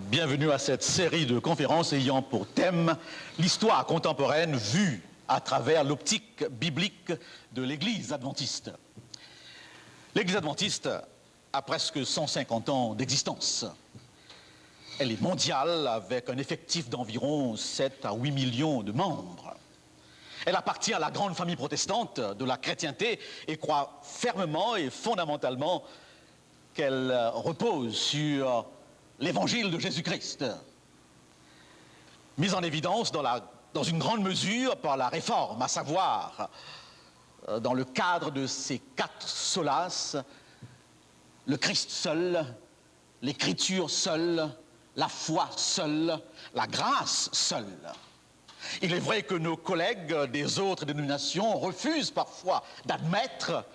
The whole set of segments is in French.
Bienvenue à cette série de conférences ayant pour thème l'histoire contemporaine vue à travers l'optique biblique de l'Église adventiste. L'Église adventiste a presque 150 ans d'existence. Elle est mondiale avec un effectif d'environ 7 à 8 millions de membres. Elle appartient à la grande famille protestante de la chrétienté et croit fermement et fondamentalement qu'elle repose sur l'évangile de Jésus-Christ, mis en évidence dans une grande mesure par la réforme, à savoir, dans le cadre de ces 4 solaces, le Christ seul, l'écriture seule, la foi seule, la grâce seule. Il est vrai que nos collègues des autres dénominations refusent parfois d'admettre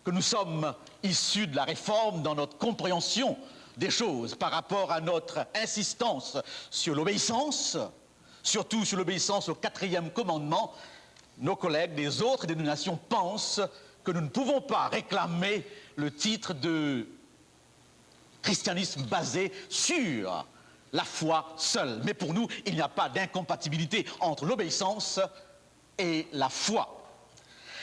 que nous sommes issus de la réforme dans notre compréhension des choses par rapport à notre insistance sur l'obéissance, surtout sur l'obéissance au 4e commandement. Nos collègues des autres dénominations pensent que nous ne pouvons pas réclamer le titre de christianisme basé sur la foi seule. Mais pour nous, il n'y a pas d'incompatibilité entre l'obéissance et la foi.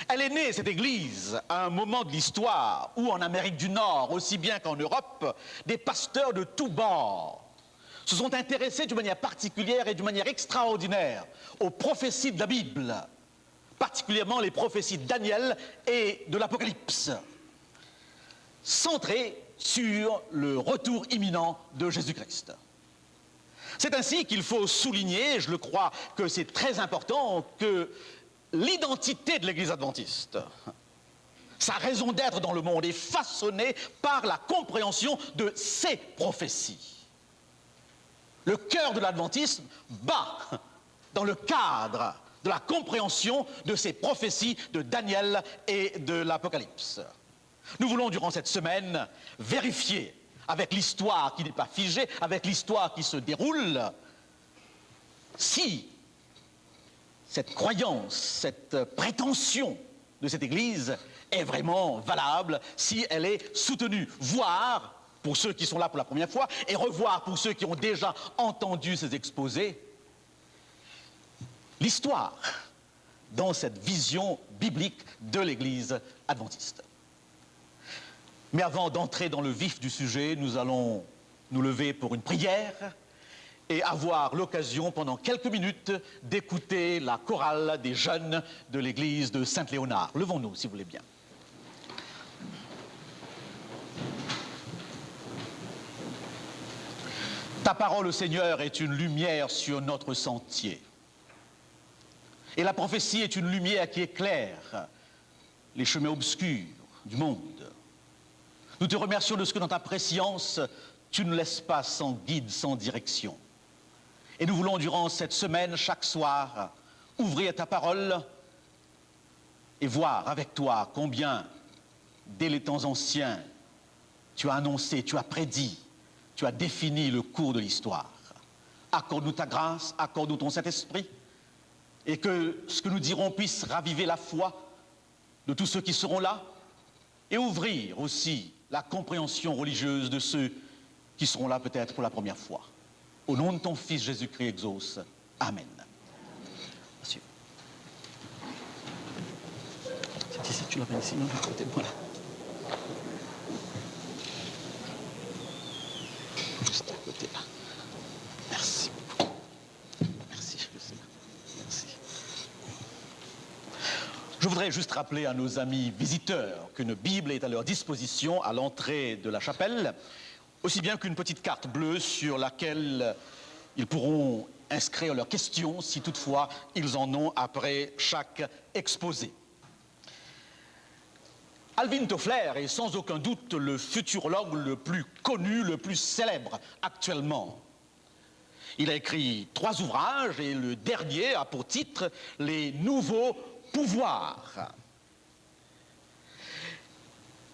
Elle est née, cette Église, à un moment de l'histoire où, en Amérique du Nord, aussi bien qu'en Europe, des pasteurs de tous bords se sont intéressés d'une manière particulière et d'une manière extraordinaire aux prophéties de la Bible, particulièrement les prophéties de Daniel et de l'Apocalypse, centrées sur le retour imminent de Jésus-Christ. C'est ainsi qu'il faut souligner, je le crois que c'est très important, que l'identité de l'Église adventiste, sa raison d'être dans le monde est façonnée par la compréhension de ces prophéties. Le cœur de l'adventisme bat dans le cadre de la compréhension de ces prophéties de Daniel et de l'Apocalypse. Nous voulons, durant cette semaine, vérifier avec l'histoire qui n'est pas figée, avec l'histoire qui se déroule, si cette croyance, cette prétention de cette Église est vraiment valable, si elle est soutenue, voire, pour ceux qui sont là pour la première fois, et revoir pour ceux qui ont déjà entendu ces exposés, l'histoire dans cette vision biblique de l'Église adventiste. Mais avant d'entrer dans le vif du sujet, nous allons nous lever pour une prière et avoir l'occasion pendant quelques minutes d'écouter la chorale des jeunes de l'église de Saint-Léonard. Levons-nous, si vous voulez bien. Ta parole, Seigneur, est une lumière sur notre sentier. Et la prophétie est une lumière qui éclaire les chemins obscurs du monde. Nous te remercions de ce que dans ta préscience, tu ne laisses pas sans guide, sans direction. Et nous voulons, durant cette semaine, chaque soir, ouvrir ta parole et voir avec toi combien, dès les temps anciens, tu as annoncé, tu as prédit, tu as défini le cours de l'histoire. Accorde-nous ta grâce, accorde-nous ton Saint-Esprit, et que ce que nous dirons puisse raviver la foi de tous ceux qui seront là, et ouvrir aussi la compréhension religieuse de ceux qui seront là peut-être pour la première fois. Au nom de ton Fils Jésus-Christ exauce. Amen. Monsieur. C'est ici que tu l'amènes ici, non, à côté de moi là. Juste à côté là. Merci beaucoup. Merci, je sais. Merci. Je voudrais juste rappeler à nos amis visiteurs qu'une Bible est à leur disposition à l'entrée de la chapelle, aussi bien qu'une petite carte bleue sur laquelle ils pourront inscrire leurs questions, si toutefois ils en ont après chaque exposé. Alvin Toffler est sans aucun doute le futurologue le plus connu, le plus célèbre actuellement. Il a écrit 3 ouvrages et le dernier a pour titre « Les nouveaux pouvoirs ».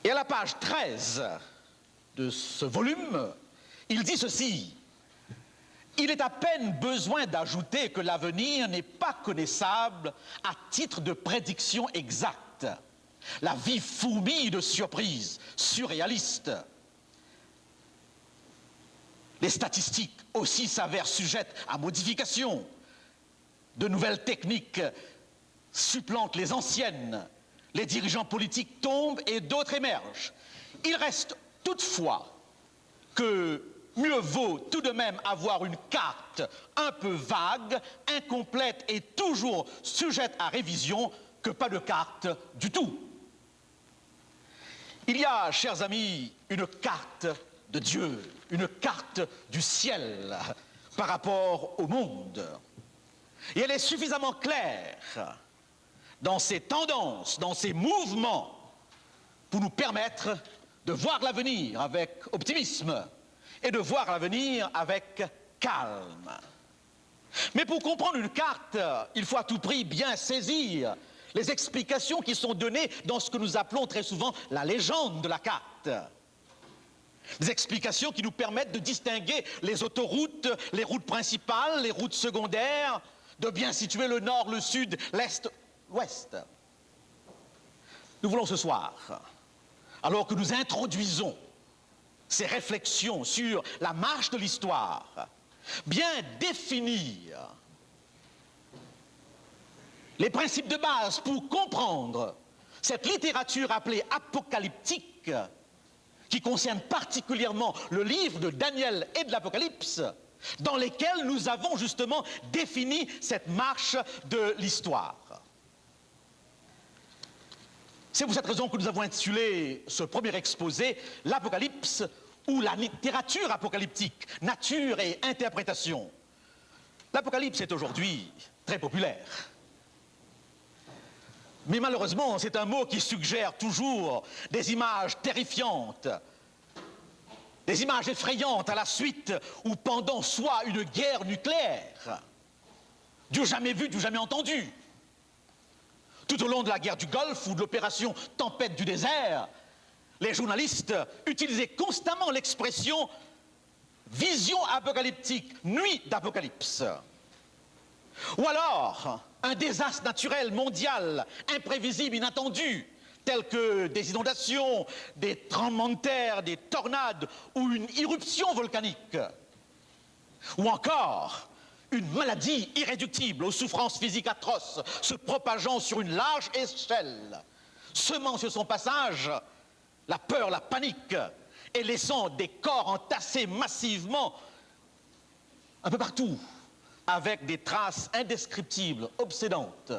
Et à la page 13 de ce volume, il dit ceci: « Il est à peine besoin d'ajouter que l'avenir n'est pas connaissable à titre de prédiction exacte. La vie fourmille de surprises surréalistes. Les statistiques aussi s'avèrent sujettes à modification. De nouvelles techniques supplantent les anciennes. Les dirigeants politiques tombent et d'autres émergent. Il reste toutefois que mieux vaut tout de même avoir une carte un peu vague, incomplète et toujours sujette à révision que pas de carte du tout. Il y a, chers amis, une carte de Dieu, une carte du ciel par rapport au monde. Et elle est suffisamment claire dans ses tendances, dans ses mouvements, pour nous permettre de voir l'avenir avec optimisme et de voir l'avenir avec calme. Mais pour comprendre une carte, il faut à tout prix bien saisir les explications qui sont données dans ce que nous appelons très souvent la légende de la carte. Des explications qui nous permettent de distinguer les autoroutes, les routes principales, les routes secondaires, de bien situer le nord, le sud, l'est, l'ouest. Nous voulons ce soir, alors que nous introduisons ces réflexions sur la marche de l'histoire, bien définir les principes de base pour comprendre cette littérature appelée apocalyptique, qui concerne particulièrement le livre de Daniel et de l'Apocalypse, dans lesquels nous avons justement défini cette marche de l'histoire. C'est pour cette raison que nous avons intitulé ce premier exposé « L'Apocalypse » ou la littérature apocalyptique, nature et interprétation. L'Apocalypse est aujourd'hui très populaire. Mais malheureusement, c'est un mot qui suggère toujours des images terrifiantes, des images effrayantes à la suite ou pendant soit une guerre nucléaire, du jamais vu, du jamais entendu. Tout au long de la guerre du Golfe ou de l'opération Tempête du désert, les journalistes utilisaient constamment l'expression « vision apocalyptique »,« nuit d'apocalypse ». Ou alors, un désastre naturel mondial, imprévisible, inattendu, tel que des inondations, des tremblements de terre, des tornades ou une éruption volcanique. Ou encore, une maladie irréductible aux souffrances physiques atroces se propageant sur une large échelle, semant sur son passage la peur, la panique et laissant des corps entassés massivement un peu partout, avec des traces indescriptibles, obsédantes.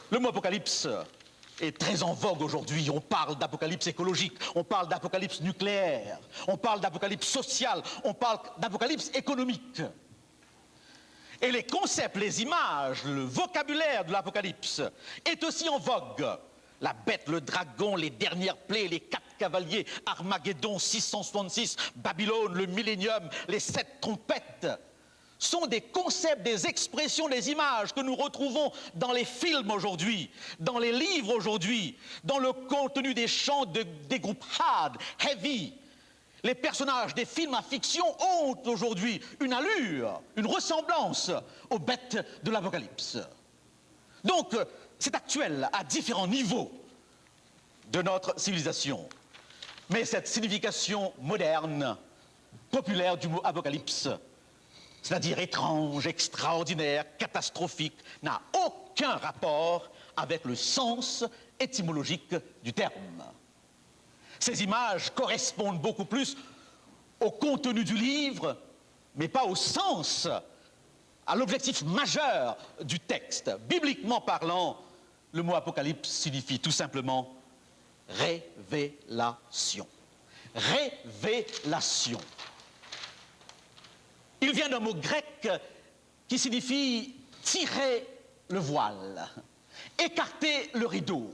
Le mot apocalypse est très en vogue aujourd'hui. On parle d'apocalypse écologique, on parle d'apocalypse nucléaire, on parle d'apocalypse sociale, on parle d'apocalypse économique. Et les concepts, les images, le vocabulaire de l'apocalypse est aussi en vogue. La bête, le dragon, les dernières plaies, les 4 cavaliers, Armageddon, 666, Babylone, le millénium, les 7 trompettes sont des concepts, des expressions, des images que nous retrouvons dans les films aujourd'hui, dans les livres aujourd'hui, dans le contenu des chants des groupes hard, heavy. Les personnages des films à fiction ont aujourd'hui une allure, une ressemblance aux bêtes de l'Apocalypse. Donc, c'est actuel à différents niveaux de notre civilisation. Mais cette signification moderne, populaire du mot apocalypse, c'est-à-dire étrange, extraordinaire, catastrophique, n'a aucun rapport avec le sens étymologique du terme. Ces images correspondent beaucoup plus au contenu du livre, mais pas au sens, à l'objectif majeur du texte. Bibliquement parlant, le mot apocalypse signifie tout simplement révélation. Révélation. Il vient d'un mot grec qui signifie tirer le voile, écarter le rideau,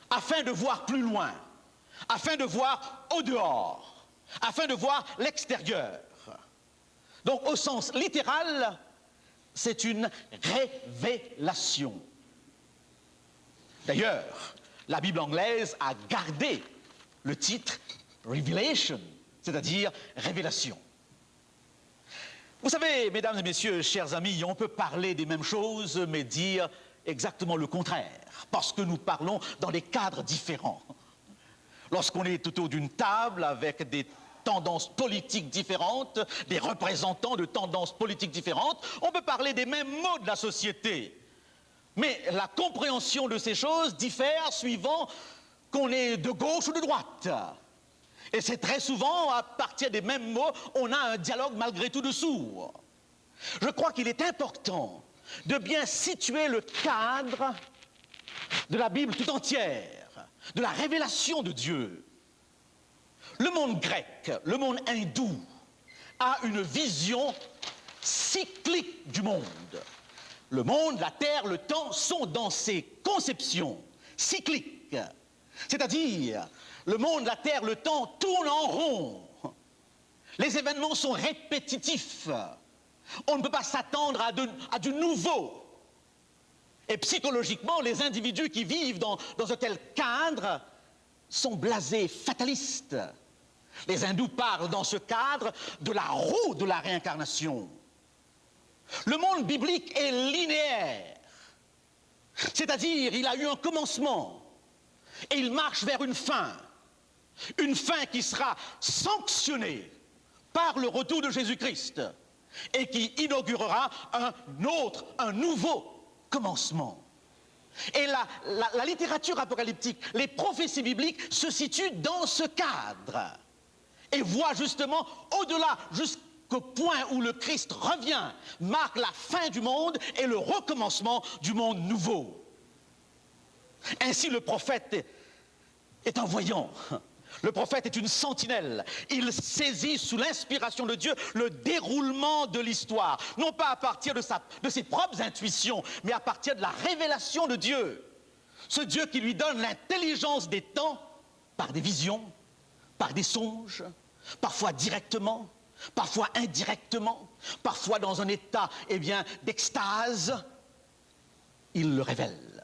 afin de voir plus loin, afin de voir au dehors, afin de voir l'extérieur. Donc, au sens littéral, c'est une révélation. D'ailleurs, la Bible anglaise a gardé le titre Revelation, c'est-à-dire révélation. Vous savez, mesdames et messieurs, chers amis, on peut parler des mêmes choses, mais dire exactement le contraire, parce que nous parlons dans des cadres différents. Lorsqu'on est autour d'une table avec des tendances politiques différentes, des représentants de tendances politiques différentes. On peut parler des mêmes mots de la société. Mais la compréhension de ces choses diffère suivant qu'on est de gauche ou de droite. Et c'est très souvent, à partir des mêmes mots, on a un dialogue malgré tout de sourd. Je crois qu'il est important de bien situer le cadre de la Bible tout entière, de la révélation de Dieu. Le monde grec, le monde hindou, a une vision cyclique du monde. Le monde, la terre, le temps sont dans ses conceptions cycliques. C'est-à-dire, le monde, la terre, le temps tournent en rond. Les événements sont répétitifs. On ne peut pas s'attendre à du nouveau. Et psychologiquement, les individus qui vivent dans un tel cadre sont blasés, fatalistes. Les hindous parlent dans ce cadre de la roue de la réincarnation. Le monde biblique est linéaire, c'est-à-dire il a eu un commencement et il marche vers une fin qui sera sanctionnée par le retour de Jésus-Christ et qui inaugurera un nouveau commencement. Et la littérature apocalyptique, les prophéties bibliques se situent dans ce cadre et voient justement au-delà, jusqu'au point où le Christ revient, marque la fin du monde et le recommencement du monde nouveau. Ainsi, le prophète est un voyant. Le prophète est une sentinelle. Il saisit sous l'inspiration de Dieu le déroulement de l'histoire, non pas à partir de ses propres intuitions, mais à partir de la révélation de Dieu. Ce Dieu qui lui donne l'intelligence des temps par des visions, par des songes, parfois directement, parfois indirectement, parfois dans un état d'extase. Il le révèle.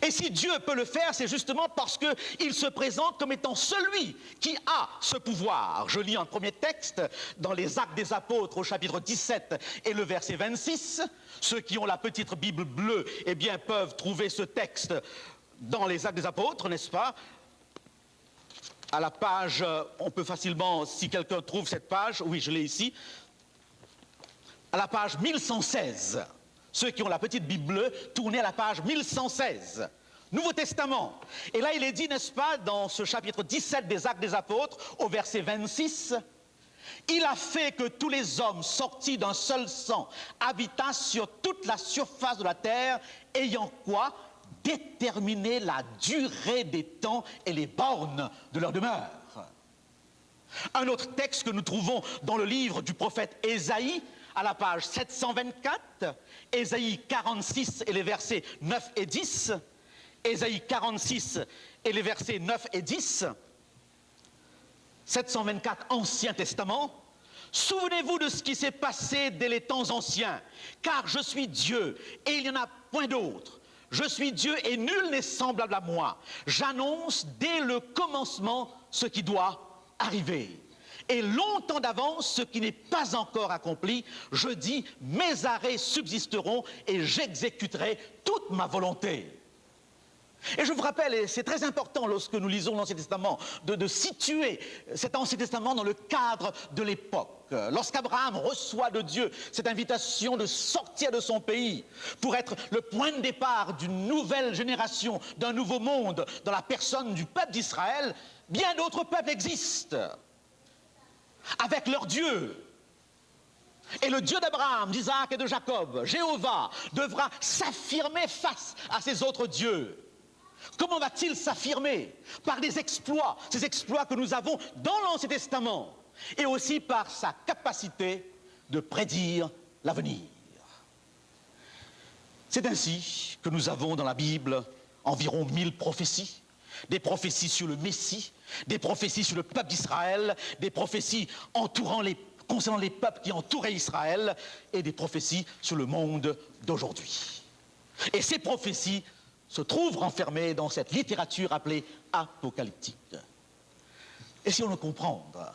Et si Dieu peut le faire, c'est justement parce qu'il se présente comme étant celui qui a ce pouvoir. Je lis un premier texte dans les Actes des Apôtres au chapitre 17 et le verset 26. Ceux qui ont la petite Bible bleue, peuvent trouver ce texte dans les Actes des Apôtres, n'est-ce pas? À la page, on peut facilement, si quelqu'un trouve cette page, oui, je l'ai ici, à la page 1116. Ceux qui ont la petite Bible bleue, tournez à la page 1116. Nouveau Testament. Et là, il est dit, n'est-ce pas, dans ce chapitre 17 des Actes des Apôtres, au verset 26, « Il a fait que tous les hommes sortis d'un seul sang habitassent sur toute la surface de la terre, ayant quoi? Déterminer la durée des temps et les bornes de leur demeure. » Un autre texte que nous trouvons dans le livre du prophète Ésaïe, à la page 724, Ésaïe 46 et les versets 9 et 10, Ésaïe 46 et les versets 9 et 10, 724, Ancien Testament. « Souvenez-vous de ce qui s'est passé dès les temps anciens, car je suis Dieu et il n'y en a point d'autre. Je suis Dieu et nul n'est semblable à moi. J'annonce dès le commencement ce qui doit arriver. Et longtemps d'avance, ce qui n'est pas encore accompli, je dis, mes arrêts subsisteront et j'exécuterai toute ma volonté. » Et je vous rappelle, et c'est très important lorsque nous lisons l'Ancien Testament, de situer cet Ancien Testament dans le cadre de l'époque. Lorsqu'Abraham reçoit de Dieu cette invitation de sortir de son pays pour être le point de départ d'une nouvelle génération, d'un nouveau monde, dans la personne du peuple d'Israël, bien d'autres peuples existent, avec leur Dieu. Et le Dieu d'Abraham, d'Isaac et de Jacob, Jéhovah, devra s'affirmer face à ces autres dieux. Comment va-t-il s'affirmer? Par des exploits, ces exploits que nous avons dans l'Ancien Testament, et aussi par sa capacité de prédire l'avenir. C'est ainsi que nous avons dans la Bible environ 1000 prophéties, des prophéties sur le Messie, des prophéties sur le peuple d'Israël, des prophéties concernant les peuples qui entouraient Israël, et des prophéties sur le monde d'aujourd'hui. Et ces prophéties se trouvent renfermées dans cette littérature appelée apocalyptique. Et si on veut comprendre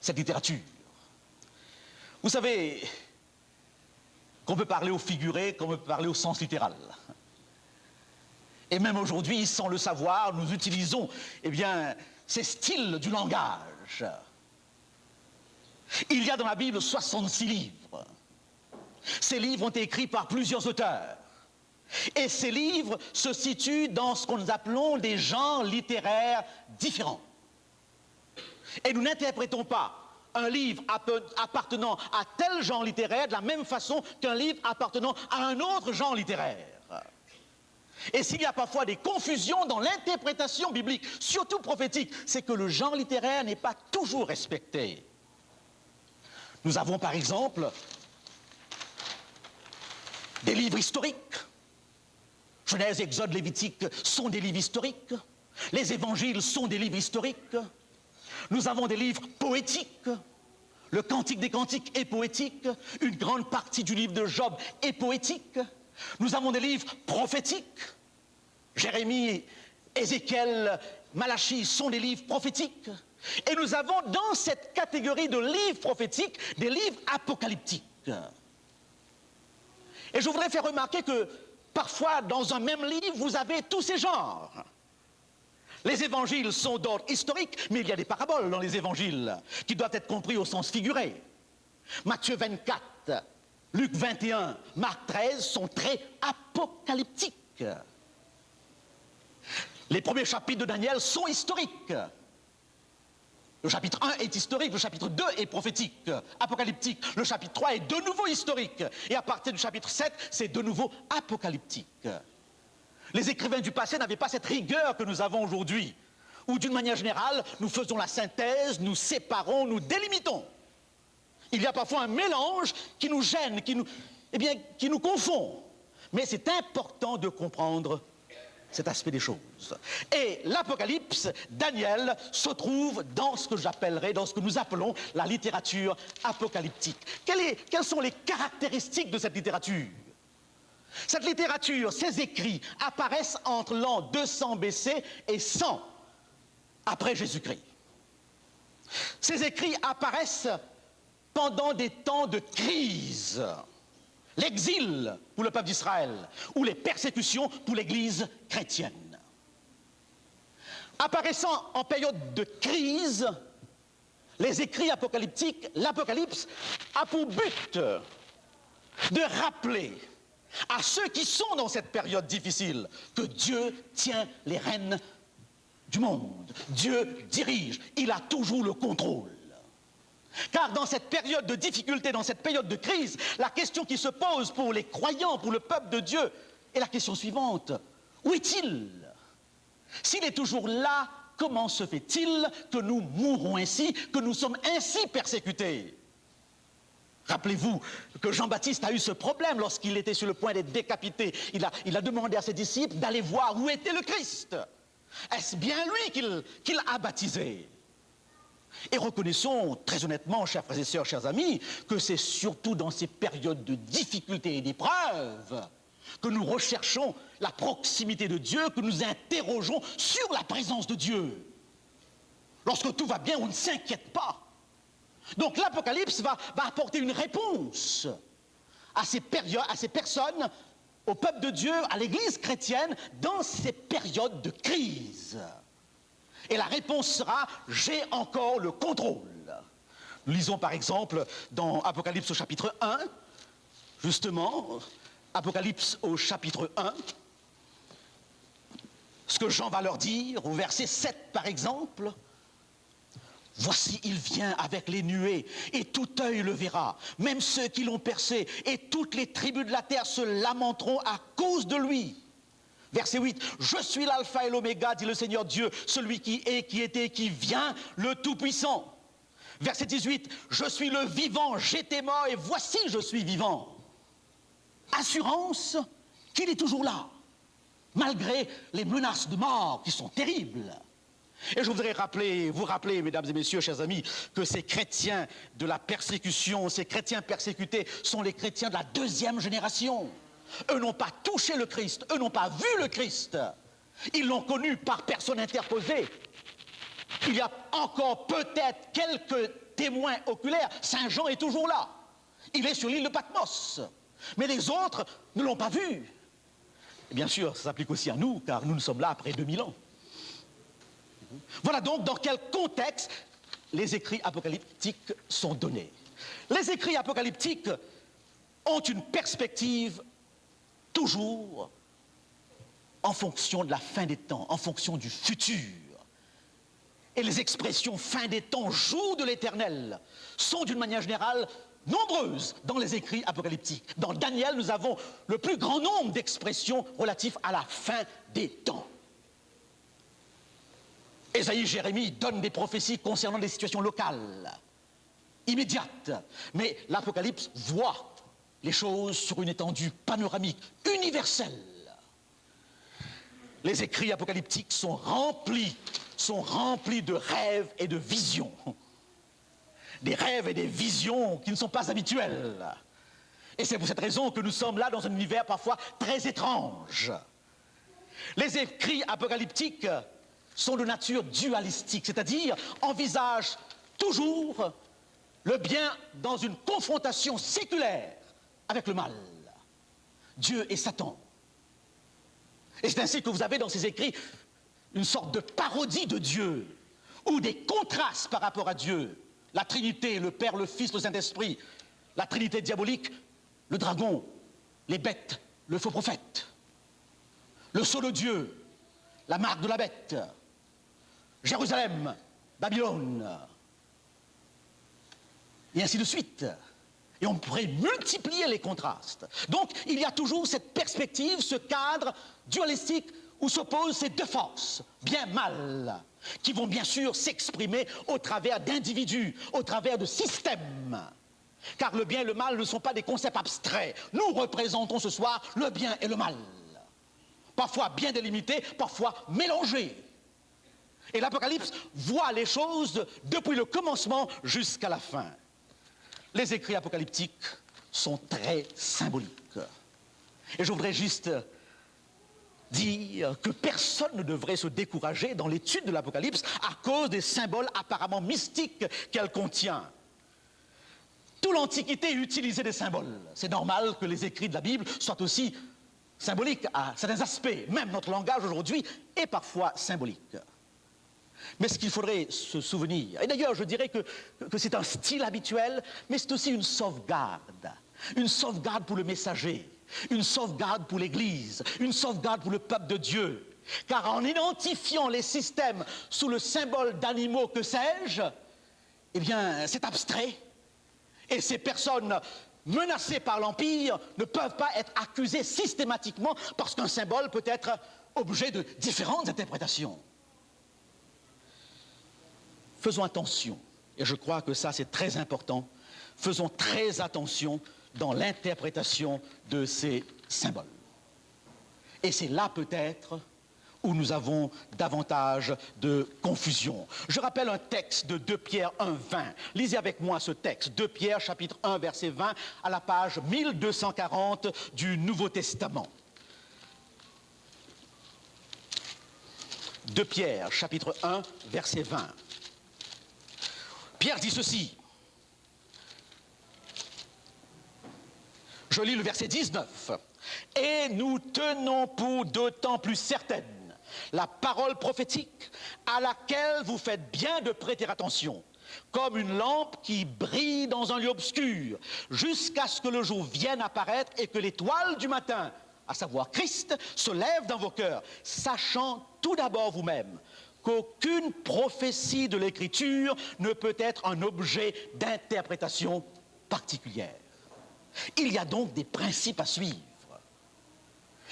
cette littérature, vous savez qu'on peut parler au figuré, qu'on peut parler au sens littéral. Et même aujourd'hui, sans le savoir, nous utilisons ces styles du langage. Il y a dans la Bible 66 livres. Ces livres ont été écrits par plusieurs auteurs. Et ces livres se situent dans ce que nous appelons des genres littéraires différents. Et nous n'interprétons pas un livre appartenant à tel genre littéraire de la même façon qu'un livre appartenant à un autre genre littéraire. Et s'il y a parfois des confusions dans l'interprétation biblique, surtout prophétique, c'est que le genre littéraire n'est pas toujours respecté. Nous avons par exemple des livres historiques. Genèse, Exode, Lévitique sont des livres historiques. Les évangiles sont des livres historiques. Nous avons des livres poétiques. Le Cantique des Cantiques est poétique. Une grande partie du livre de Job est poétique. Nous avons des livres prophétiques. Jérémie, Ézéchiel, Malachie sont des livres prophétiques. Et nous avons dans cette catégorie de livres prophétiques des livres apocalyptiques. Et je voudrais faire remarquer que parfois dans un même livre, vous avez tous ces genres. Les évangiles sont d'ordre historique, mais il y a des paraboles dans les évangiles qui doivent être compris au sens figuré. Matthieu 24, Luc 21, Marc 13 sont très apocalyptiques. Les premiers chapitres de Daniel sont historiques. Le chapitre 1 est historique, le chapitre 2 est prophétique, apocalyptique. Le chapitre 3 est de nouveau historique. Et à partir du chapitre 7, c'est de nouveau apocalyptique. Les écrivains du passé n'avaient pas cette rigueur que nous avons aujourd'hui, où d'une manière générale, nous faisons la synthèse, nous séparons, nous délimitons. Il y a parfois un mélange qui nous gêne, qui nous confond. Mais c'est important de comprendre cet aspect des choses. Et l'Apocalypse, Daniel, se trouve dans ce que j'appellerais, dans ce que nous appelons la littérature apocalyptique. Quelles sont les caractéristiques de cette littérature? Cette littérature, ces écrits apparaissent entre l'an 200 BC et 100 après Jésus-Christ. Ces écrits apparaissent pendant des temps de crise. L'exil pour le peuple d'Israël ou les persécutions pour l'Église chrétienne. Apparaissant en période de crise, les écrits apocalyptiques, l'Apocalypse a pour but de rappeler à ceux qui sont dans cette période difficile que Dieu tient les rênes du monde. Dieu dirige, il a toujours le contrôle. Car dans cette période de difficulté, dans cette période de crise, la question qui se pose pour les croyants, pour le peuple de Dieu, est la question suivante. Où est-il? S'il est toujours là, comment se fait-il que nous mourons ainsi, que nous sommes ainsi persécutés? Rappelez-vous que Jean-Baptiste a eu ce problème lorsqu'il était sur le point d'être décapité. Il a demandé à ses disciples d'aller voir où était le Christ. Est-ce bien lui qu'il a baptisé? Et reconnaissons très honnêtement, chers frères et sœurs, chers amis, que c'est surtout dans ces périodes de difficultés et d'épreuves que nous recherchons la proximité de Dieu, que nous interrogeons sur la présence de Dieu. Lorsque tout va bien, on ne s'inquiète pas. Donc l'Apocalypse va apporter une réponse à ces personnes, au peuple de Dieu, à l'Église chrétienne, dans ces périodes de crise. Et la réponse sera « j'ai encore le contrôle ». Nous lisons par exemple dans Apocalypse au chapitre 1, justement, Apocalypse au chapitre 1, ce que Jean va leur dire, au verset 7 par exemple. « Voici, il vient avec les nuées, et tout œil le verra, même ceux qui l'ont percé, et toutes les tribus de la terre se lamenteront à cause de lui. » Verset 8, « Je suis l'alpha et l'oméga, dit le Seigneur Dieu, celui qui est, qui était, qui vient, le Tout-Puissant. » Verset 18, « Je suis le vivant, j'étais mort, et voici je suis vivant. » Assurance qu'il est toujours là, malgré les menaces de mort qui sont terribles. Et je voudrais vous rappeler, mesdames et messieurs, chers amis, que ces chrétiens de la persécution, ces chrétiens persécutés sont les chrétiens de la deuxième génération. Eux n'ont pas touché le Christ, eux n'ont pas vu le Christ. Ils l'ont connu par personne interposée. Il y a encore peut-être quelques témoins oculaires. Saint Jean est toujours là. Il est sur l'île de Patmos. Mais les autres ne l'ont pas vu. Et bien sûr, ça s'applique aussi à nous, car nous sommes là après 2000 ans. Voilà donc dans quel contexte les écrits apocalyptiques sont donnés. Les écrits apocalyptiques ont une perspective toujours en fonction de la fin des temps, en fonction du futur. Et les expressions fin des temps, jour de l'éternel, sont d'une manière générale nombreuses dans les écrits apocalyptiques. Dans Daniel, nous avons le plus grand nombre d'expressions relatives à la fin des temps. Ésaïe, Jérémie donnent des prophéties concernant des situations locales, immédiates. Mais l'Apocalypse voit les choses sur une étendue panoramique, universelle. Les écrits apocalyptiques sont remplis de rêves et de visions. Des rêves et des visions qui ne sont pas habituels. Et c'est pour cette raison que nous sommes là dans un univers parfois très étrange. Les écrits apocalyptiques sont de nature dualistique, c'est-à-dire envisagent toujours le bien dans une confrontation séculaire avec le mal, Dieu et Satan. Et c'est ainsi que vous avez dans ces écrits une sorte de parodie de Dieu, ou des contrastes par rapport à Dieu. La Trinité, le Père, le Fils, le Saint-Esprit, la Trinité diabolique, le dragon, les bêtes, le faux prophète, le sceau de Dieu, la marque de la bête, Jérusalem, Babylone, et ainsi de suite. Et on pourrait multiplier les contrastes. Donc, il y a toujours cette perspective, ce cadre dualistique où s'opposent ces deux forces, bien-mal, qui vont bien sûr s'exprimer au travers d'individus, au travers de systèmes. Car le bien et le mal ne sont pas des concepts abstraits. Nous représentons ce soir le bien et le mal. Parfois bien délimités, parfois mélangés. Et l'Apocalypse voit les choses depuis le commencement jusqu'à la fin. Les écrits apocalyptiques sont très symboliques. Et je voudrais juste dire que personne ne devrait se décourager dans l'étude de l'Apocalypse à cause des symboles apparemment mystiques qu'elle contient. Toute l'Antiquité utilisait des symboles. C'est normal que les écrits de la Bible soient aussi symboliques à certains aspects. Même notre langage aujourd'hui est parfois symbolique. Mais ce qu'il faudrait se souvenir, et d'ailleurs je dirais que c'est un style habituel, mais c'est aussi une sauvegarde pour le messager, une sauvegarde pour l'Église, une sauvegarde pour le peuple de Dieu. Car en identifiant les systèmes sous le symbole d'animaux, que sais-je, eh bien c'est abstrait, et ces personnes menacées par l'Empire ne peuvent pas être accusées systématiquement parce qu'un symbole peut être objet de différentes interprétations. Faisons attention, et je crois que ça c'est très important, faisons très attention dans l'interprétation de ces symboles. Et c'est là peut-être où nous avons davantage de confusion. Je rappelle un texte de 2 Pierre 1, 20. Lisez avec moi ce texte, 2 Pierre chapitre 1, verset 20, à la page 1240 du Nouveau Testament. 2 Pierre chapitre 1, verset 20. Pierre dit ceci. Je lis le verset 19. « Et nous tenons pour d'autant plus certaine la parole prophétique à laquelle vous faites bien de prêter attention, comme une lampe qui brille dans un lieu obscur, jusqu'à ce que le jour vienne apparaître et que l'étoile du matin, à savoir Christ, se lève dans vos cœurs, sachant tout d'abord vous-même qu'aucune prophétie de l'Écriture ne peut être un objet d'interprétation particulière. » Il y a donc des principes à suivre.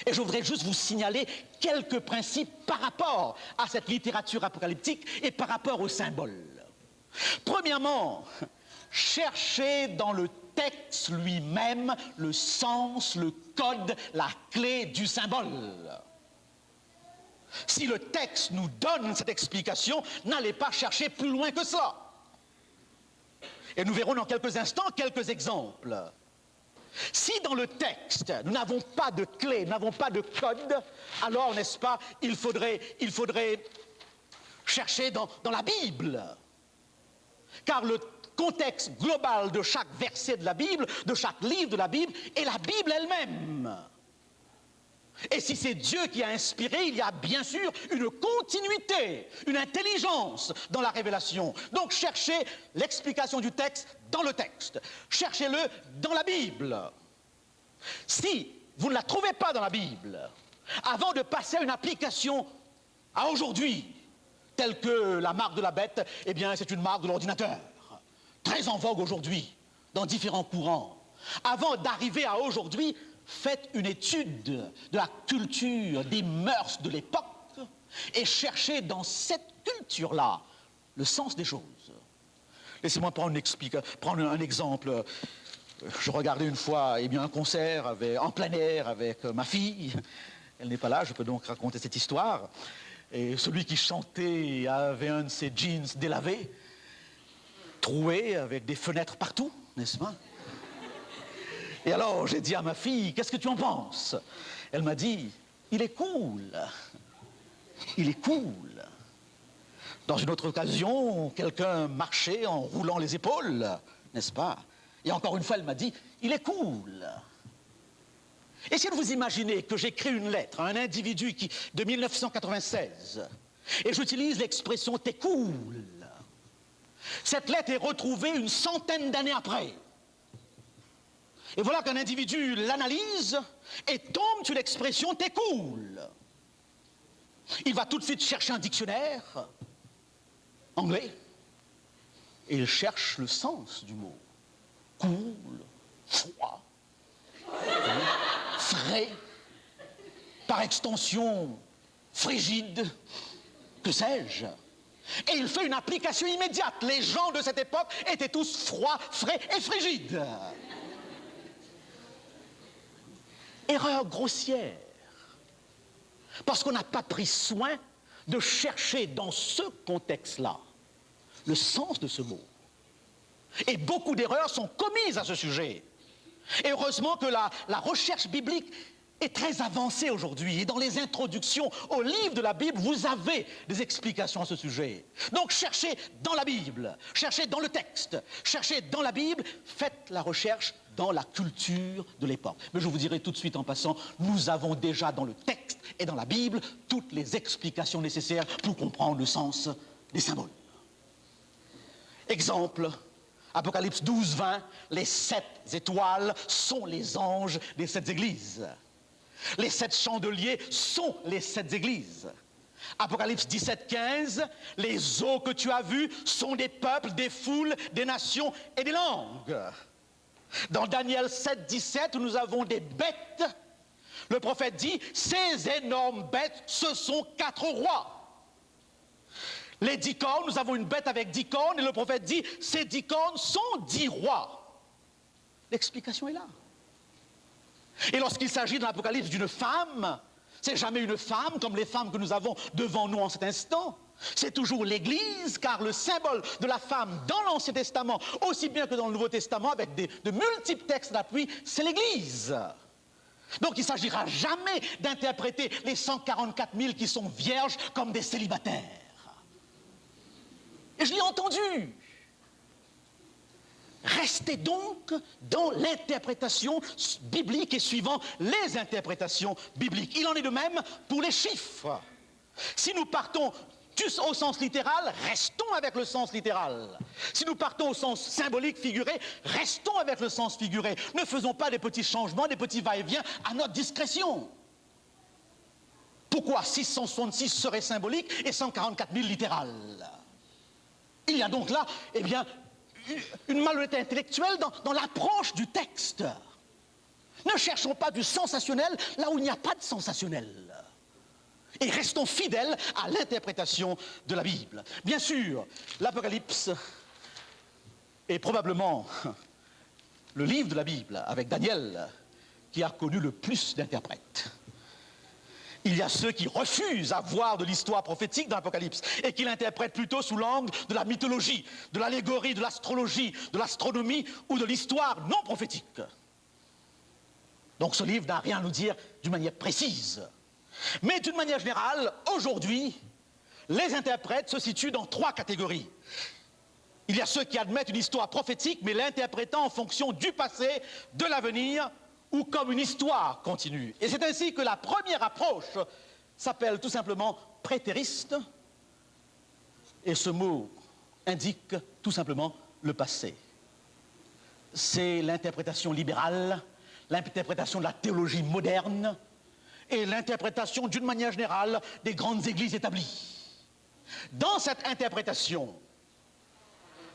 Et je voudrais juste vous signaler quelques principes par rapport à cette littérature apocalyptique et par rapport aux symboles. Premièrement, cherchez dans le texte lui-même le sens, le code, la clé du symbole. Si le texte nous donne cette explication, n'allez pas chercher plus loin que cela. Et nous verrons dans quelques instants quelques exemples. Si dans le texte, nous n'avons pas de clé, nous n'avons pas de code, alors, n'est-ce pas, il faudrait chercher dans la Bible. Car le contexte global de chaque verset de la Bible, de chaque livre de la Bible, est la Bible elle-même. Et si c'est Dieu qui a inspiré, il y a bien sûr une continuité, une intelligence dans la révélation. Donc cherchez l'explication du texte dans le texte. Cherchez-le dans la Bible. Si vous ne la trouvez pas dans la Bible, avant de passer à une application à aujourd'hui, telle que la marque de la bête, eh bien c'est une marque de l'ordinateur, très en vogue aujourd'hui, dans différents courants. Avant d'arriver à aujourd'hui, faites une étude de la culture, des mœurs de l'époque et cherchez dans cette culture-là le sens des choses. Laissez-moi prendre un exemple. Je regardais une fois un concert en plein air avec ma fille. Elle n'est pas là, je peux donc raconter cette histoire. Et celui qui chantait avait un de ses jeans délavés, troués avec des fenêtres partout, n'est-ce pas? Et alors, j'ai dit à ma fille, qu'est-ce que tu en penses? Elle m'a dit, il est cool. Il est cool. Dans une autre occasion, quelqu'un marchait en roulant les épaules, n'est-ce pas? Et encore une fois, elle m'a dit, il est cool. Et si vous imaginez que j'écris une lettre à un individu de 1996, et j'utilise l'expression « t'es cool », cette lettre est retrouvée une centaine d'années après. Et voilà qu'un individu l'analyse et tombe sur l'expression « t'es cool ». Il va tout de suite chercher un dictionnaire anglais et il cherche le sens du mot. Cool, froid, frais, par extension frigide, que sais-je. Et il fait une application immédiate. Les gens de cette époque étaient tous froids, frais et frigides. Erreur grossière, parce qu'on n'a pas pris soin de chercher dans ce contexte-là le sens de ce mot. Et beaucoup d'erreurs sont commises à ce sujet. Et heureusement que la recherche biblique est très avancée aujourd'hui. Et dans les introductions aux livres de la Bible, vous avez des explications à ce sujet. Donc cherchez dans la Bible, cherchez dans le texte, cherchez dans la Bible, faites la recherche dans la culture de l'époque. Mais je vous dirai tout de suite en passant, nous avons déjà dans le texte et dans la Bible toutes les explications nécessaires pour comprendre le sens des symboles. Exemple, Apocalypse 12, 20, les 7 étoiles sont les anges des 7 églises. Les 7 chandeliers sont les 7 églises. Apocalypse 17, 15, les eaux que tu as vues sont des peuples, des foules, des nations et des langues. Dans Daniel 7, 17, où nous avons des bêtes, le prophète dit, ces énormes bêtes, ce sont 4 rois. Les 10 cornes, nous avons une bête avec 10 cornes, et le prophète dit, ces 10 cornes sont 10 rois. L'explication est là. Et lorsqu'il s'agit dans l'Apocalypse d'une femme, c'est jamais une femme comme les femmes que nous avons devant nous en cet instant. C'est toujours l'Église, car le symbole de la femme dans l'Ancien Testament, aussi bien que dans le Nouveau Testament, avec de multiples textes d'appui, c'est l'Église. Donc il ne s'agira jamais d'interpréter les 144 000 qui sont vierges comme des célibataires. Et je l'ai entendu. Restez donc dans l'interprétation biblique et suivant les interprétations bibliques. Il en est de même pour les chiffres. Si nous partons au sens littéral, restons avec le sens littéral. Si nous partons au sens symbolique, figuré, restons avec le sens figuré. Ne faisons pas des petits changements, des petits va-et-vient à notre discrétion. Pourquoi 666 serait symbolique et 144 000 littéral? Il y a donc là, eh bien, une malhonnêteté intellectuelle dans l'approche du texte. Ne cherchons pas du sensationnel là où il n'y a pas de sensationnel. Et restons fidèles à l'interprétation de la Bible. Bien sûr, l'Apocalypse est probablement le livre de la Bible, avec Daniel, qui a connu le plus d'interprètes. Il y a ceux qui refusent à voir de l'histoire prophétique dans l'Apocalypse et qui l'interprètent plutôt sous l'angle de la mythologie, de l'allégorie, de l'astrologie, de l'astronomie ou de l'histoire non prophétique. Donc ce livre n'a rien à nous dire d'une manière précise. Mais d'une manière générale, aujourd'hui, les interprètes se situent dans 3 catégories. Il y a ceux qui admettent une histoire prophétique, mais l'interprétant en fonction du passé, de l'avenir ou comme une histoire continue. Et c'est ainsi que la première approche s'appelle tout simplement prétériste, et ce mot indique tout simplement le passé. C'est l'interprétation libérale, l'interprétation de la théologie moderne et l'interprétation d'une manière générale des grandes églises établies. Dans cette interprétation,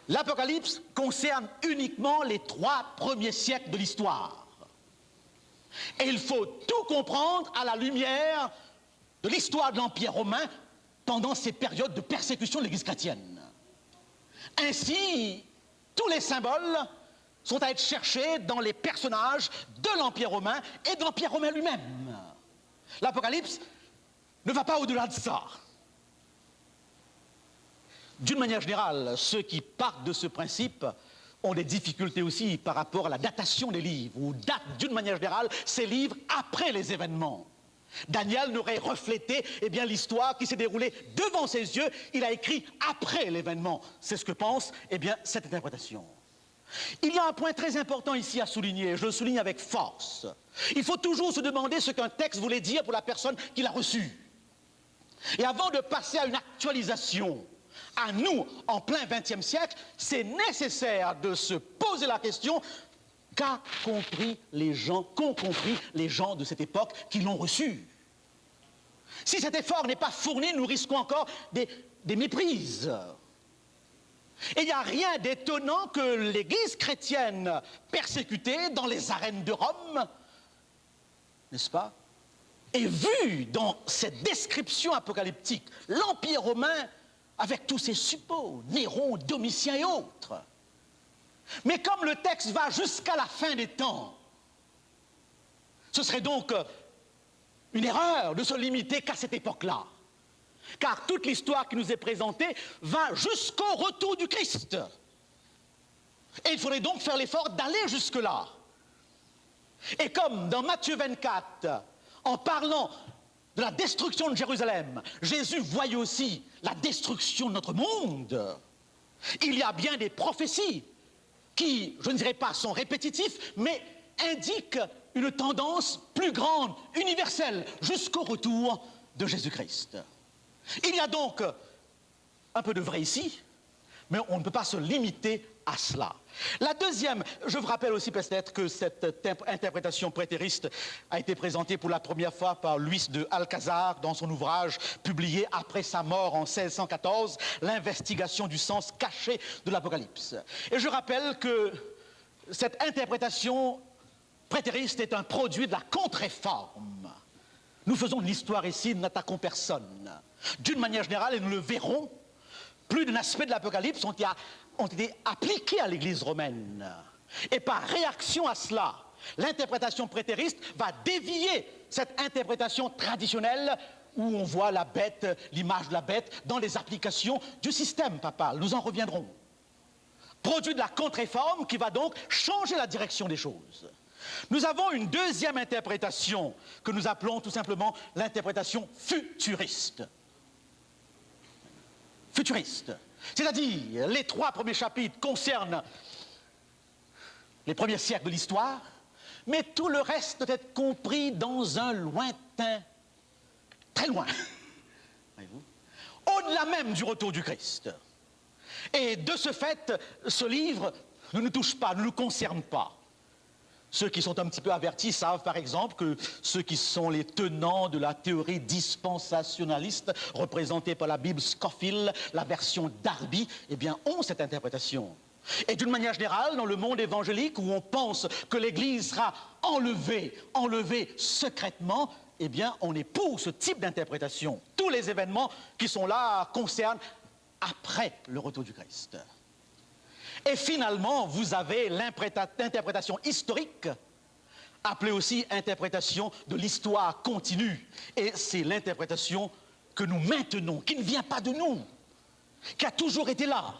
l'Apocalypse concerne uniquement les 3 premiers siècles de l'histoire. Et il faut tout comprendre à la lumière de l'histoire de l'Empire romain pendant ces périodes de persécution de l'Église chrétienne. Ainsi, tous les symboles sont à être cherchés dans les personnages de l'Empire romain et de l'Empire romain lui-même. L'Apocalypse ne va pas au-delà de ça. D'une manière générale, ceux qui partent de ce principe ont des difficultés aussi par rapport à la datation des livres, ou datent d'une manière générale ces livres après les événements. Daniel n'aurait reflété l'histoire qui s'est déroulée devant ses yeux, il a écrit après l'événement. C'est ce que pense cette interprétation. Il y a un point très important ici à souligner, je le souligne avec force. Il faut toujours se demander ce qu'un texte voulait dire pour la personne qui l'a reçu. Et avant de passer à une actualisation, à nous, en plein XXe siècle, c'est nécessaire de se poser la question qu'ont compris les gens de cette époque qui l'ont reçu. Si cet effort n'est pas fourni, nous risquons encore des méprises. Et il n'y a rien d'étonnant que l'Église chrétienne persécutée dans les arènes de Rome, n'est-ce pas, ait vu dans cette description apocalyptique l'Empire romain avec tous ses suppôts, Néron, Domitien et autres. Mais comme le texte va jusqu'à la fin des temps, ce serait donc une erreur de se limiter qu'à cette époque-là. Car toute l'histoire qui nous est présentée va jusqu'au retour du Christ. Et il faudrait donc faire l'effort d'aller jusque-là. Et comme dans Matthieu 24, en parlant de la destruction de Jérusalem, Jésus voyait aussi la destruction de notre monde. Il y a bien des prophéties qui, je ne dirais pas sont répétitifs, mais indiquent une tendance plus grande, universelle, jusqu'au retour de Jésus-Christ. Il y a donc un peu de vrai ici, mais on ne peut pas se limiter à cela. La deuxième, je vous rappelle aussi peut-être que cette interprétation prétériste a été présentée pour la première fois par Luis de Alcazar dans son ouvrage publié après sa mort en 1614, L'investigation du sens caché de l'Apocalypse. Et je rappelle que cette interprétation prétériste est un produit de la contre-réforme. Nous faisons de l'histoire ici, nous n'attaquons personne. D'une manière générale, et nous le verrons, plus d'un aspect de l'Apocalypse ont été appliqués à l'Église romaine. Et par réaction à cela, l'interprétation prétériste va dévier cette interprétation traditionnelle où on voit la bête, l'image de la bête, dans les applications du système papal. Nous en reviendrons. Produit de la contre-réforme qui va donc changer la direction des choses. Nous avons une deuxième interprétation que nous appelons tout simplement l'interprétation futuriste. Futuriste. C'est-à-dire, les 3 premiers chapitres concernent les premiers siècles de l'histoire, mais tout le reste doit être compris dans un lointain, très loin, voyez-vous, au-delà même du retour du Christ. Et de ce fait, ce livre ne nous touche pas, ne nous concerne pas. Ceux qui sont un petit peu avertis savent par exemple que ceux qui sont les tenants de la théorie dispensationaliste représentée par la Bible Scofield, la version Darby, ont cette interprétation. Et d'une manière générale, dans le monde évangélique où on pense que l'Église sera enlevée secrètement, on est pour ce type d'interprétation. Tous les événements qui sont là concernent après le retour du Christ. Et finalement, vous avez l'interprétation historique, appelée aussi interprétation de l'histoire continue. Et c'est l'interprétation que nous maintenons, qui ne vient pas de nous, qui a toujours été là.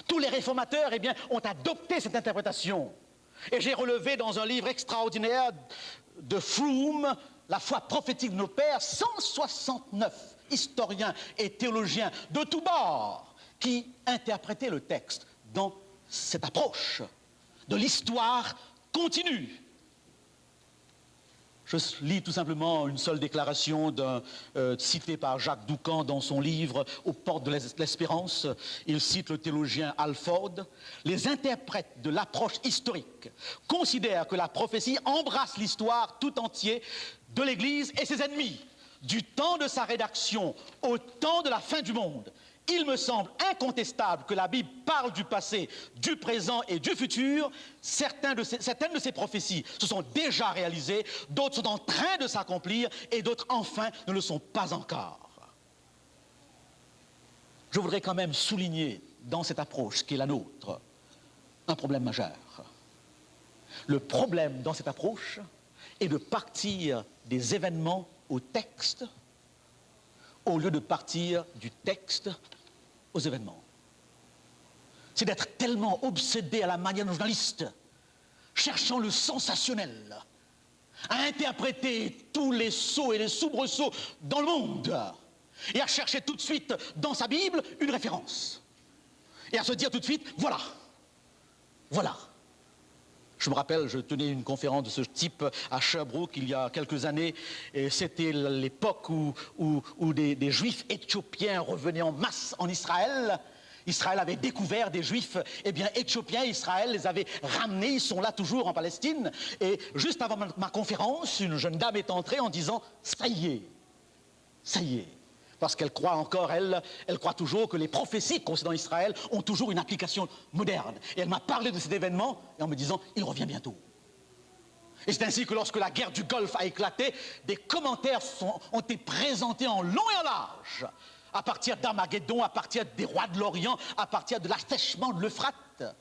Tous les réformateurs, ont adopté cette interprétation. Et j'ai relevé dans un livre extraordinaire de Froome, La foi prophétique de nos pères, 169 historiens et théologiens de tous bords qui interprétaient le texte dans cette approche de l'histoire continue. Je lis tout simplement une seule déclaration citée par Jacques Doucan dans son livre « Aux portes de l'espérance ». Il cite le théologien Alford. « Les interprètes de l'approche historique considèrent que la prophétie embrasse l'histoire tout entière de l'Église et ses ennemis, du temps de sa rédaction au temps de la fin du monde. Il me semble incontestable que la Bible parle du passé, du présent et du futur. Certaines de ces prophéties se sont déjà réalisées, d'autres sont en train de s'accomplir et d'autres, enfin, ne le sont pas encore. » Je voudrais quand même souligner dans cette approche qui est la nôtre un problème majeur. Le problème dans cette approche est de partir des événements au texte au lieu de partir du texte aux événements. C'est d'être tellement obsédé à la manière d'un journaliste, cherchant le sensationnel, à interpréter tous les sauts et les soubresauts dans le monde, et à chercher tout de suite dans sa Bible une référence, et à se dire tout de suite, voilà, voilà. Je me rappelle, je tenais une conférence de ce type à Sherbrooke il y a quelques années, et c'était l'époque où des Juifs éthiopiens revenaient en masse en Israël. Israël avait découvert des Juifs, éthiopiens, Israël les avait ramenés, ils sont là toujours en Palestine. Et juste avant ma conférence, une jeune dame est entrée en disant « ça y est ». Parce qu'elle croit encore, elle croit toujours que les prophéties concernant Israël ont toujours une application moderne. Et elle m'a parlé de cet événement en me disant « il revient bientôt ». Et c'est ainsi que lorsque la guerre du Golfe a éclaté, des commentaires ont été présentés en long et en large, à partir d'Armageddon, à partir des rois de l'Orient, à partir de l'assèchement de l'Euphrate,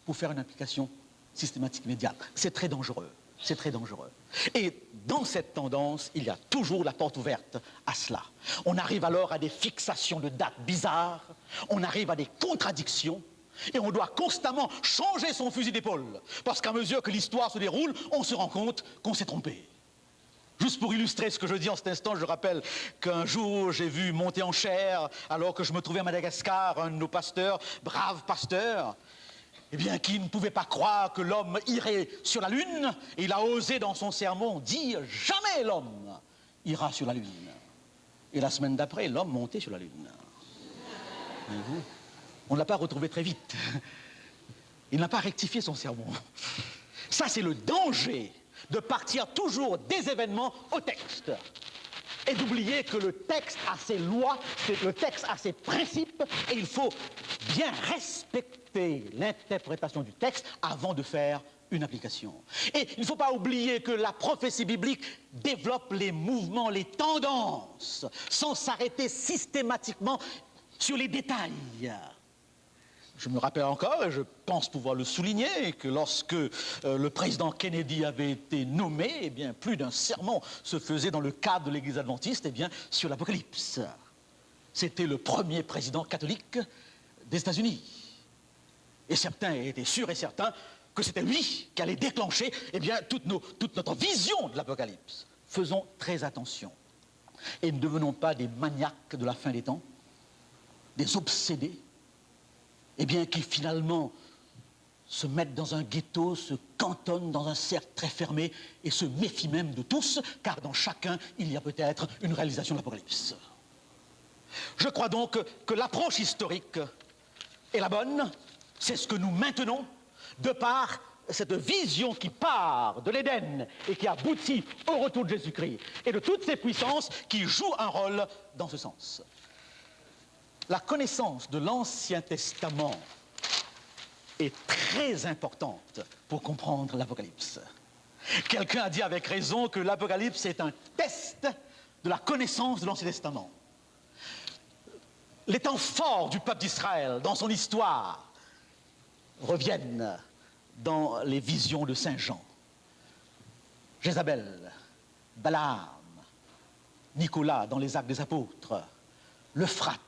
pour faire une application systématique immédiate. C'est très dangereux. C'est très dangereux. Et dans cette tendance, il y a toujours la porte ouverte à cela. On arrive alors à des fixations de dates bizarres, on arrive à des contradictions, et on doit constamment changer son fusil d'épaule, parce qu'à mesure que l'histoire se déroule, on se rend compte qu'on s'est trompé. Juste pour illustrer ce que je dis en cet instant, je rappelle qu'un jour, j'ai vu monter en chair, alors que je me trouvais à Madagascar, un de nos pasteurs, brave pasteur, qui ne pouvait pas croire que l'homme irait sur la Lune, et il a osé dans son sermon dire « Jamais l'homme ira sur la Lune ». Et la semaine d'après, l'homme montait sur la Lune. Voyez-vous ? On ne l'a pas retrouvé très vite. Il n'a pas rectifié son sermon. Ça, c'est le danger de partir toujours des événements au texte. Et d'oublier que le texte a ses lois, le texte a ses principes, et il faut bien respecter l'interprétation du texte avant de faire une application. Et il ne faut pas oublier que la prophétie biblique développe les mouvements, les tendances, sans s'arrêter systématiquement sur les détails. Je me rappelle encore, et je pense pouvoir le souligner, que lorsque le président Kennedy avait été nommé, plus d'un sermon se faisait dans le cadre de l'Église adventiste sur l'Apocalypse. C'était le premier président catholique des États-Unis. Et certains étaient sûrs et certains que c'était lui qui allait déclencher toute notre vision de l'Apocalypse. Faisons très attention. Et ne devenons pas des maniaques de la fin des temps, des obsédés, qui finalement se mettent dans un ghetto, se cantonnent dans un cercle très fermé et se méfient même de tous, car dans chacun, il y a peut-être une réalisation de l'Apocalypse. Je crois donc que l'approche historique est la bonne, c'est ce que nous maintenons, de par cette vision qui part de l'Éden et qui aboutit au retour de Jésus-Christ, et de toutes ces puissances qui jouent un rôle dans ce sens. La connaissance de l'Ancien Testament est très importante pour comprendre l'Apocalypse. Quelqu'un a dit avec raison que l'Apocalypse est un test de la connaissance de l'Ancien Testament. Les temps forts du peuple d'Israël, dans son histoire, reviennent dans les visions de Saint Jean. Jézabel, Balaam, Nicolas dans les Actes des Apôtres, l'Euphrate,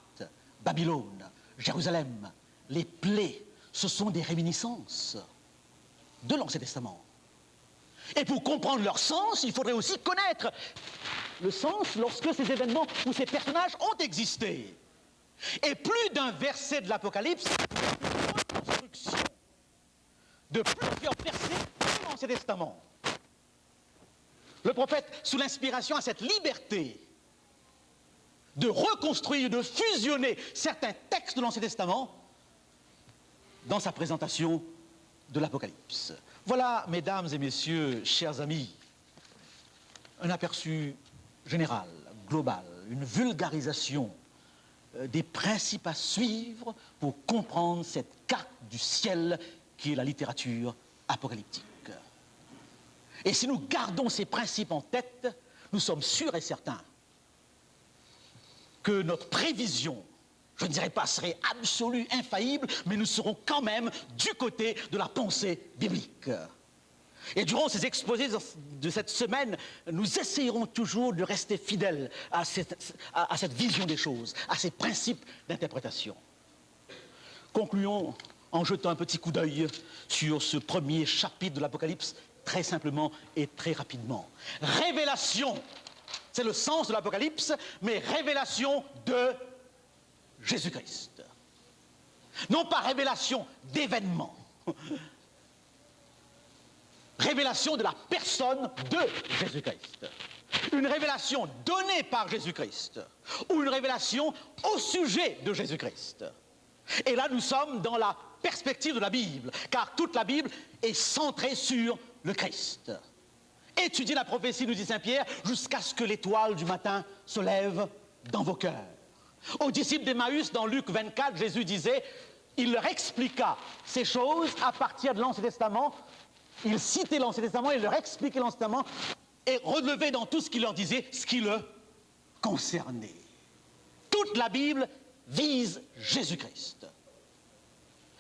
Babylone, Jérusalem, les plaies, ce sont des réminiscences de l'Ancien Testament. Et pour comprendre leur sens, il faudrait aussi connaître le sens lorsque ces événements ou ces personnages ont existé. Et plus d'un verset de l'Apocalypse, une construction de plusieurs versets de l'Ancien Testament. Le prophète, sous l'inspiration, a cette liberté de reconstruire, de fusionner certains textes de l'Ancien Testament dans sa présentation de l'Apocalypse. Voilà, mesdames et messieurs, chers amis, un aperçu général, global, une vulgarisation des principes à suivre pour comprendre cette carte du ciel qui est la littérature apocalyptique. Et si nous gardons ces principes en tête, nous sommes sûrs et certains que notre prévision, je ne dirais pas serait absolue, infaillible, mais nous serons quand même du côté de la pensée biblique. Et durant ces exposés de cette semaine, nous essayerons toujours de rester fidèles à cette vision des choses, à ces principes d'interprétation. Concluons en jetant un petit coup d'œil sur ce premier chapitre de l'Apocalypse, très simplement et très rapidement. Révélation, c'est le sens de l'Apocalypse, mais révélation de Jésus-Christ. Non pas révélation d'événements, révélation de la personne de Jésus-Christ. Une révélation donnée par Jésus-Christ ou une révélation au sujet de Jésus-Christ. Et là, nous sommes dans la perspective de la Bible, car toute la Bible est centrée sur le Christ. Étudiez la prophétie, nous dit Saint Pierre, jusqu'à ce que l'étoile du matin se lève dans vos cœurs. Aux disciples d'Emmaüs, dans Luc 24, Jésus disait, il leur expliqua ces choses à partir de l'Ancien Testament. Il citait l'Ancien Testament, il leur expliquait l'Ancien Testament et relevait dans tout ce qu'il leur disait ce qui le concernait. Toute la Bible vise Jésus-Christ.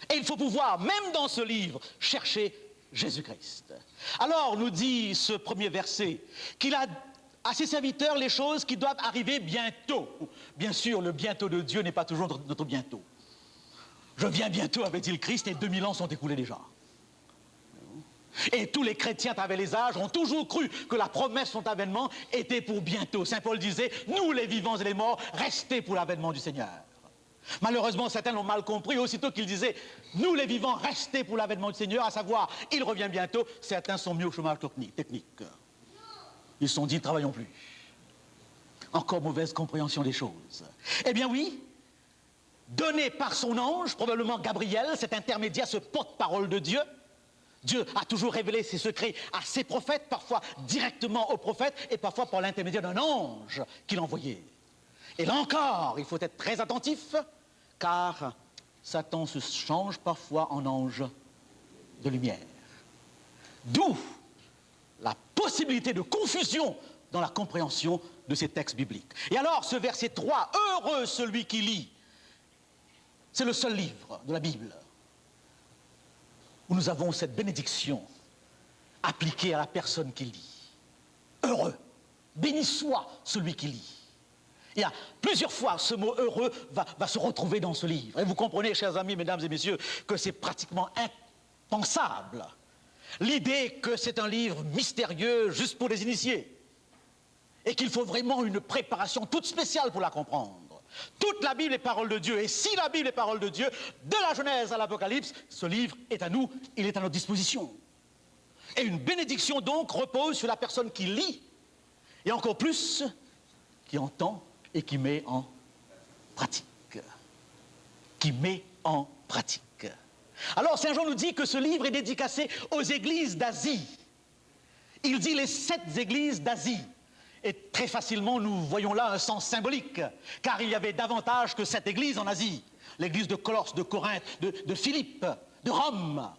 Et il faut pouvoir, même dans ce livre, chercher Jésus-Christ. Alors, nous dit ce premier verset, qu'il a à ses serviteurs les choses qui doivent arriver bientôt. Bien sûr, le bientôt de Dieu n'est pas toujours notre bientôt. Je viens bientôt, avait-il Christ, et 2000 ans sont écoulés déjà. Et tous les chrétiens à travers les âges ont toujours cru que la promesse de son avènement était pour bientôt. Saint Paul disait, nous les vivants et les morts, restez pour l'avènement du Seigneur. Malheureusement, certains l'ont mal compris, aussitôt qu'il disait, nous les vivants, restez pour l'avènement du Seigneur, à savoir, il revient bientôt, certains sont mis au chômage technique. Ils se sont dit, travaillons plus. Encore mauvaise compréhension des choses. Eh bien oui, donné par son ange, probablement Gabriel, cet intermédiaire, ce porte-parole de Dieu, Dieu a toujours révélé ses secrets à ses prophètes, parfois directement aux prophètes, et parfois par l'intermédiaire d'un ange qu'il envoyait. Et là encore, il faut être très attentif, car Satan se change parfois en ange de lumière. D'où la possibilité de confusion dans la compréhension de ces textes bibliques. Et alors, ce verset 3, « Heureux celui qui lit », c'est le seul livre de la Bible où nous avons cette bénédiction appliquée à la personne qui lit. Heureux, béni soit celui qui lit. Il y a plusieurs fois ce mot heureux va se retrouver dans ce livre. Et vous comprenez, chers amis, mesdames et messieurs, que c'est pratiquement impensable. L'idée que c'est un livre mystérieux juste pour les initiés. Et qu'il faut vraiment une préparation toute spéciale pour la comprendre. Toute la Bible est parole de Dieu. Et si la Bible est parole de Dieu, de la Genèse à l'Apocalypse, ce livre est à nous, il est à notre disposition. Et une bénédiction donc repose sur la personne qui lit, et encore plus, qui entend et qui met en pratique. Qui met en pratique. Alors Saint Jean nous dit que ce livre est dédicacé aux églises d'Asie. Il dit les 7 églises d'Asie. Et très facilement, nous voyons là un sens symbolique, car il y avait davantage que 7 églises en Asie. L'église de Colosse, de Corinthe, de Philippe, de Rome.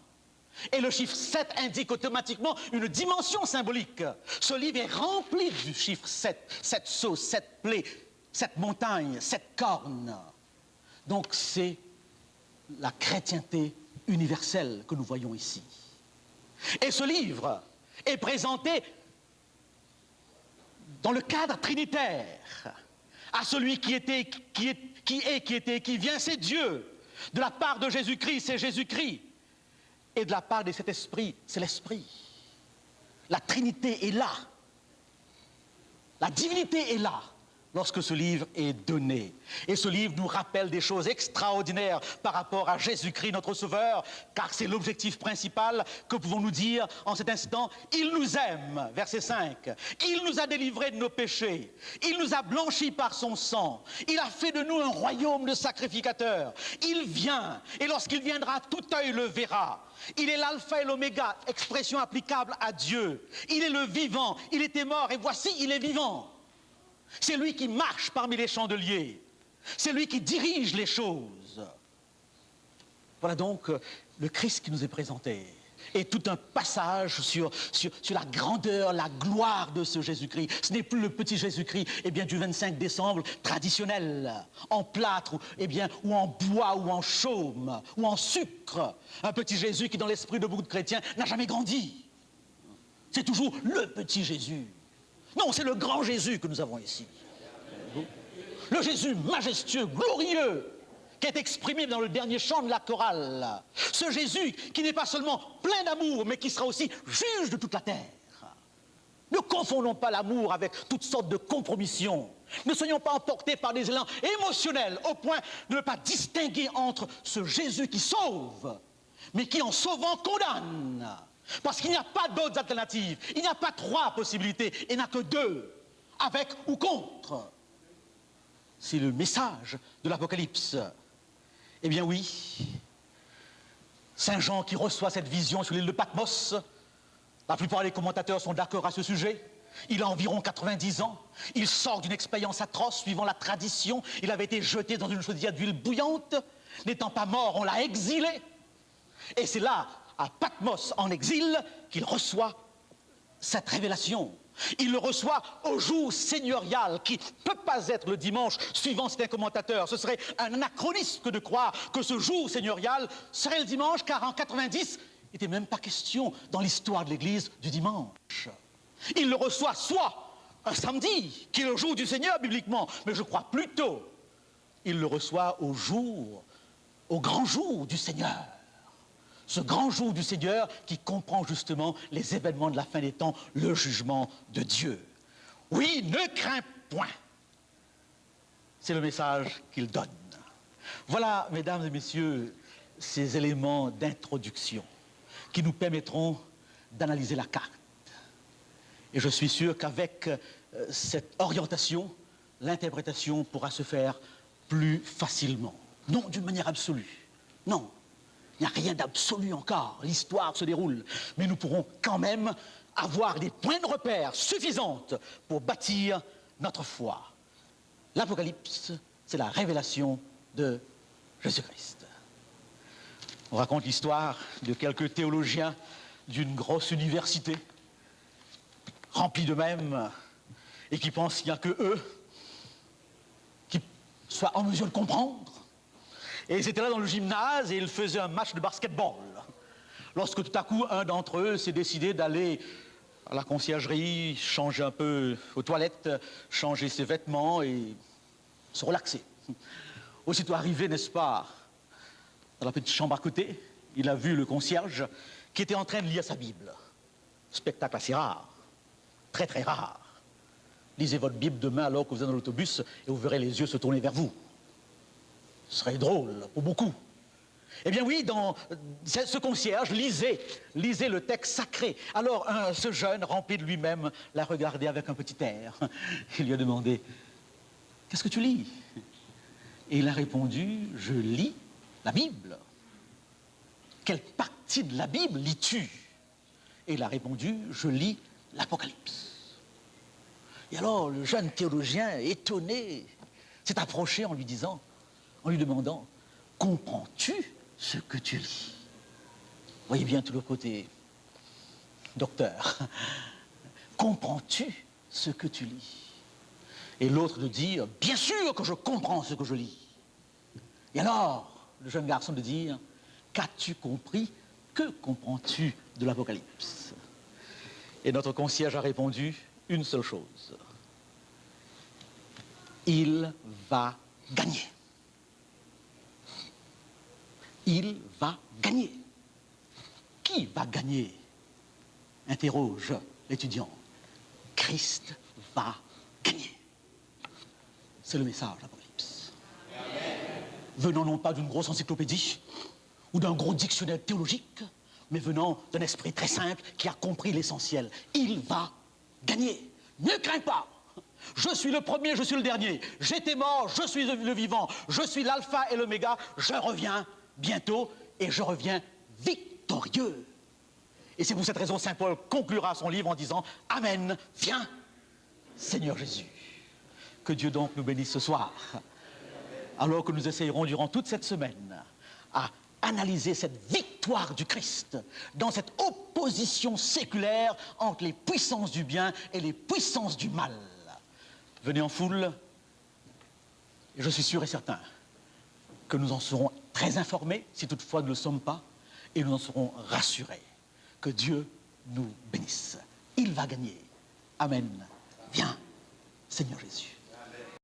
Et le chiffre 7 indique automatiquement une dimension symbolique. Ce livre est rempli du chiffre 7. 7 sceaux, 7 plaies, 7 montagnes, 7 cornes. Donc c'est la chrétienté universelle que nous voyons ici. Et ce livre est présenté dans le cadre trinitaire, à celui qui était, qui vient, c'est Dieu. De la part de Jésus-Christ, c'est Jésus-Christ. Et de la part de cet esprit, c'est l'esprit. La Trinité est là. La divinité est là. lorsque ce livre est donné. Et ce livre nous rappelle des choses extraordinaires par rapport à Jésus-Christ, notre Sauveur, car c'est l'objectif principal. Que pouvons-nous dire en cet instant? Il nous aime, verset 5. Il nous a délivrés de nos péchés. Il nous a blanchis par son sang. Il a fait de nous un royaume de sacrificateurs. Il vient, et lorsqu'il viendra, tout œil le verra. Il est l'alpha et l'oméga, expression applicable à Dieu. Il est le vivant, il était mort, et voici, il est vivant. C'est lui qui marche parmi les chandeliers. C'est lui qui dirige les choses. Voilà donc le Christ qui nous est présenté. Et tout un passage sur la grandeur, la gloire de ce Jésus-Christ. Ce n'est plus le petit Jésus-Christ du 25 décembre traditionnel, en plâtre, ou en bois, ou en chaume, ou en sucre. Un petit Jésus qui, dans l'esprit de beaucoup de chrétiens, n'a jamais grandi. C'est toujours le petit Jésus. Non, c'est le grand Jésus que nous avons ici. Le Jésus majestueux, glorieux, qui est exprimé dans le dernier chant de la chorale. Ce Jésus qui n'est pas seulement plein d'amour, mais qui sera aussi juge de toute la terre. Ne confondons pas l'amour avec toutes sortes de compromissions. Ne soyons pas emportés par des élans émotionnels au point de ne pas distinguer entre ce Jésus qui sauve, mais qui en sauvant condamne. Parce qu'il n'y a pas d'autres alternatives. Il n'y a pas trois possibilités. Il n'y en a que deux. Avec ou contre. C'est le message de l'Apocalypse. Eh bien oui, Saint Jean qui reçoit cette vision sur l'île de Patmos, la plupart des commentateurs sont d'accord à ce sujet. Il a environ 90 ans. Il sort d'une expérience atroce suivant la tradition. Il avait été jeté dans une chaudière d'huile bouillante. N'étant pas mort, on l'a exilé. Et c'est là, à Patmos, en exil, qu'il reçoit cette révélation. Il le reçoit au jour seigneurial, qui ne peut pas être le dimanche, suivant certains commentateurs. Ce serait un anachronisme que de croire que ce jour seigneurial serait le dimanche, car en 90, il n'était même pas question dans l'histoire de l'Église du dimanche. Il le reçoit soit un samedi, qui est le jour du Seigneur bibliquement, mais je crois plutôt, il le reçoit au grand jour du Seigneur. Ce grand jour du Seigneur qui comprend justement les événements de la fin des temps, le jugement de Dieu. Oui, ne crains point. C'est le message qu'il donne. Voilà, mesdames et messieurs, ces éléments d'introduction qui nous permettront d'analyser la carte. Et je suis sûr qu'avec cette orientation, l'interprétation pourra se faire plus facilement. Non d'une manière absolue, non. Il n'y a rien d'absolu encore, l'histoire se déroule. Mais nous pourrons quand même avoir des points de repère suffisants pour bâtir notre foi. L'Apocalypse, c'est la révélation de Jésus-Christ. On raconte l'histoire de quelques théologiens d'une grosse université, remplis d'eux-mêmes, et qui pensent qu'il n'y a que eux qui soient en mesure de comprendre. Et ils étaient là dans le gymnase et ils faisaient un match de basketball. Lorsque tout à coup, un d'entre eux s'est décidé d'aller à la conciergerie, changer un peu aux toilettes, changer ses vêtements et se relaxer. Aussitôt arrivé, n'est-ce pas, dans la petite chambre à côté, il a vu le concierge qui était en train de lire sa Bible. Spectacle assez rare, très très rare. Lisez votre Bible demain alors que vous êtes dans l'autobus et vous verrez les yeux se tourner vers vous. Ce serait drôle pour beaucoup. Eh bien oui, ce concierge lisait le texte sacré. Alors ce jeune, rempli de lui-même, l'a regardé avec un petit air. Il lui a demandé, « Qu'est-ce que tu lis ?» Et il a répondu, « Je lis la Bible. » « Quelle partie de la Bible lis-tu » Et il a répondu, « Je lis l'Apocalypse. » Et alors le jeune théologien, étonné, s'est approché en lui demandant, « Comprends-tu ce que tu lis ?» Voyez bien tout le côté docteur. « Comprends-tu ce que tu lis ?» Et l'autre de dire, « Bien sûr que je comprends ce que je lis. » Et alors, le jeune garçon de dire, « Qu'as-tu compris? Que comprends-tu de l'Apocalypse ?» Et notre concierge a répondu une seule chose. « Il va gagner. » Il va gagner. Qui va gagner? Interroge l'étudiant. Christ va gagner. C'est le message d'Apocalypse. Venant non pas d'une grosse encyclopédie ou d'un gros dictionnaire théologique, mais venant d'un esprit très simple qui a compris l'essentiel. Il va gagner. Ne crains pas. Je suis le premier, je suis le dernier. J'étais mort, je suis le vivant. Je suis l'alpha et l'oméga. Je reviens bientôt et je reviens victorieux. Et c'est pour cette raison Saint Paul conclura son livre en disant « Amen, viens, Seigneur Jésus ». Que Dieu donc nous bénisse ce soir, alors que nous essayerons durant toute cette semaine à analyser cette victoire du Christ dans cette opposition séculaire entre les puissances du bien et les puissances du mal. Venez en foule, et je suis sûr et certain que nous en serons très informés, si toutefois nous ne le sommes pas, et nous en serons rassurés. Que Dieu nous bénisse. Il va gagner. Amen. Viens, Seigneur Jésus.